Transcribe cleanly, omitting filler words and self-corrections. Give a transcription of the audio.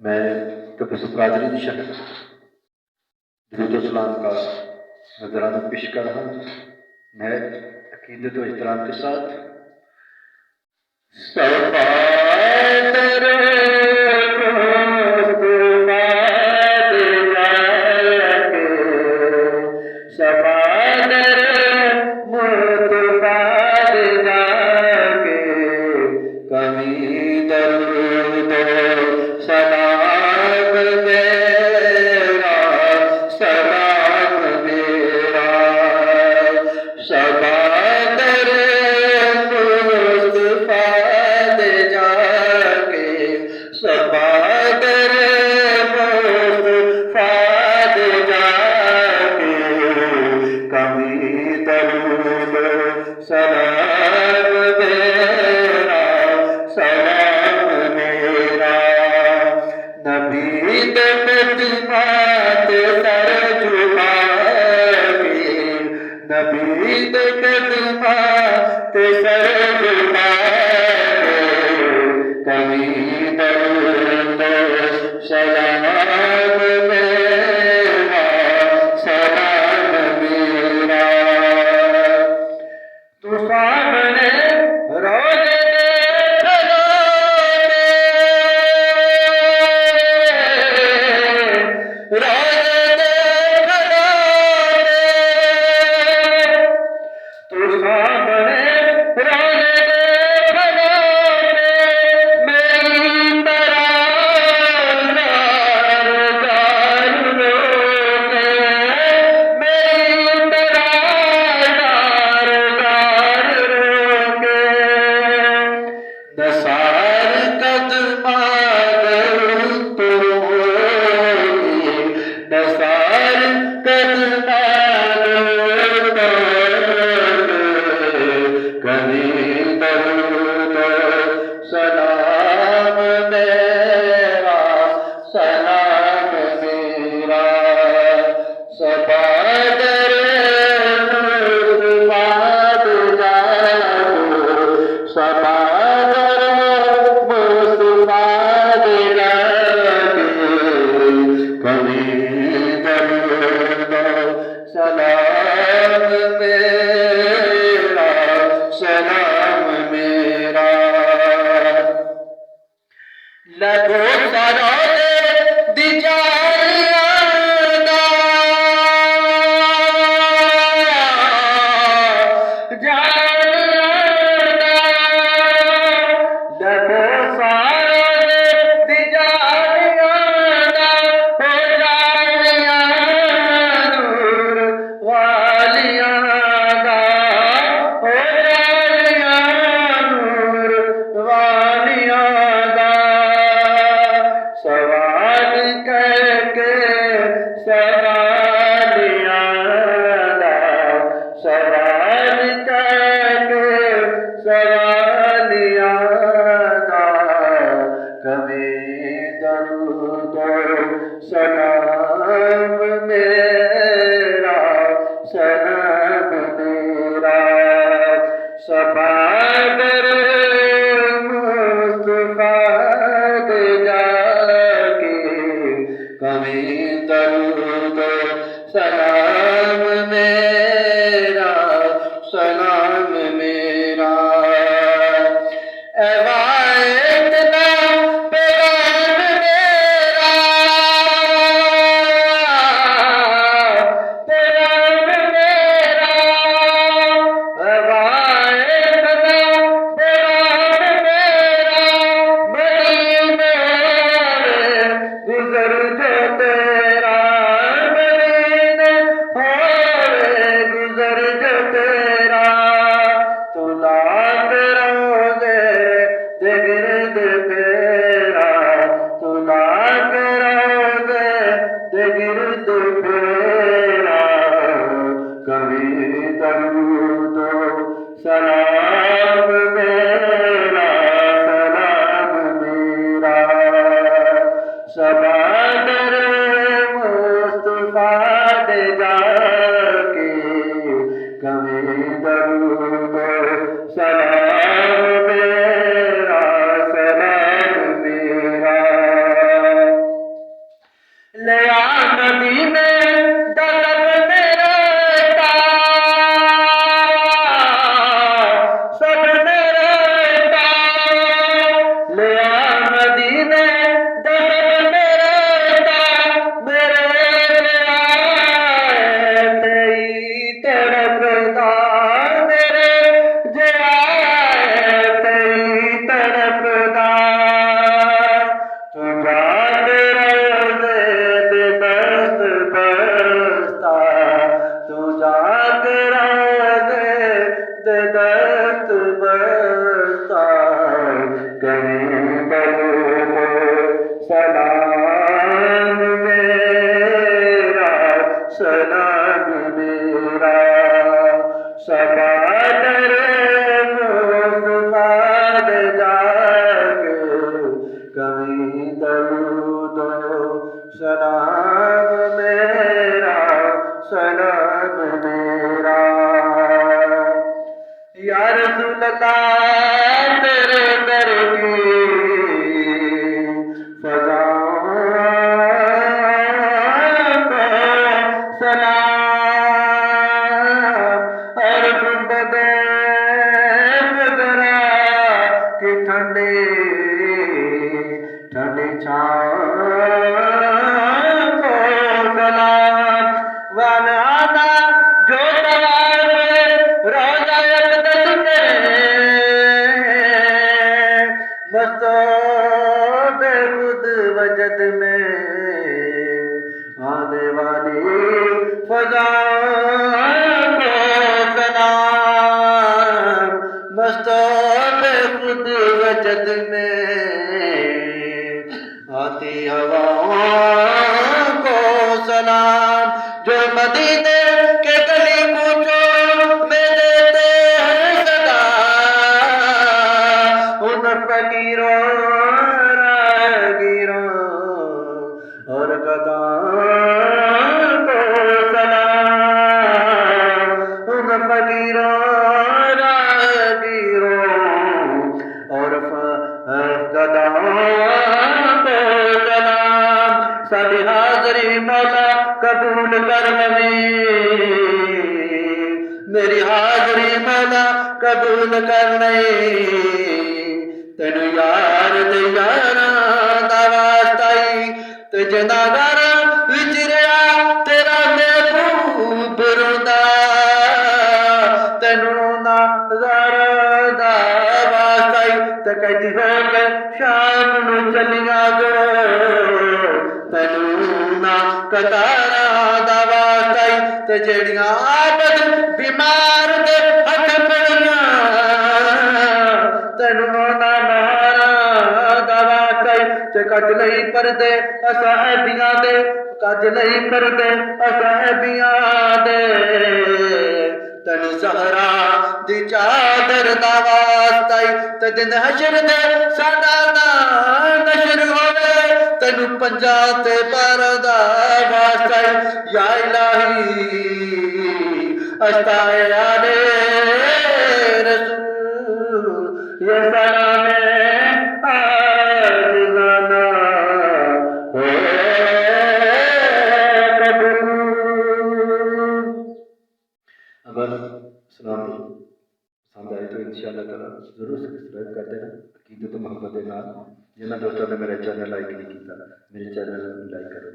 मैं प्रोफेसर कादरी की शक्ल दुरूद सलाम का नजराना पेश कर रहा हूँ। मैं अकीदत व एहतराम के साथ सलाम मेरा सलाम सलाम मेरा, सलाम मेरा, सबादर मुस्तफाद जाके कभी दरूदो सलाम मेरा, सलाम मेरा। या रसूल अल्लाह तेरे दर की फज़ाओं को सलाम, और गुंबदे खज़रा की ठंडी ठंडी छाँव को सलाम। वाला जो रोजा अक़दस में मस्तूब खुद वजद में आने वाली फ़ज़ाओं को सलाम, मस्तूब खुद वजद में आती हवाओं को सलाम। जो मदीने के गली कूचों में देते हैं सदा उन फकीरों राहगीरों और गदाओं को सलाम, उन फकीरों राहगीरों और गदाओं को सलाम। सारी हाज़री मौला कबूल कर नबी, मेरी हाज़री मौला कबूल कर नहीं। तेनू यार ते यारां दा वास्ता ही ते जनागारा विच रहा तेरा महबूब रोंदा। तेनू नाज़ारा दा वास्ता ही ते कहती हो के शाम नू चलिया गो। तेनू ना कतारा दा वास्ता ही ते जेड़ियां आबद बीमार दे हथ पड़ियां। तेनू ना नारा दा वास्ता ही ते कज लई परदे असहाबियां दे, कज लई परदे असहाबियां दे। तेनू सहरा दी चादर दा वास्ता ही ते दिन हशर दे साडा नाम नशर होवे। तेनू पंजा ते बारां दा वास्ता ही या इलाही अस्ताए आले रसूल ये सलामे आजिज़ाना हो कबूल। अगर सलाम पसंद आए तो इंशाअल्लाह ताला जरूर सब्सक्राइब कर देना अकीदत मोहब्बत के नाल। जिन्होंने दोस्तों ने मेरा चैनल लाइक नहीं किया मेरे चैनल लाइक करो।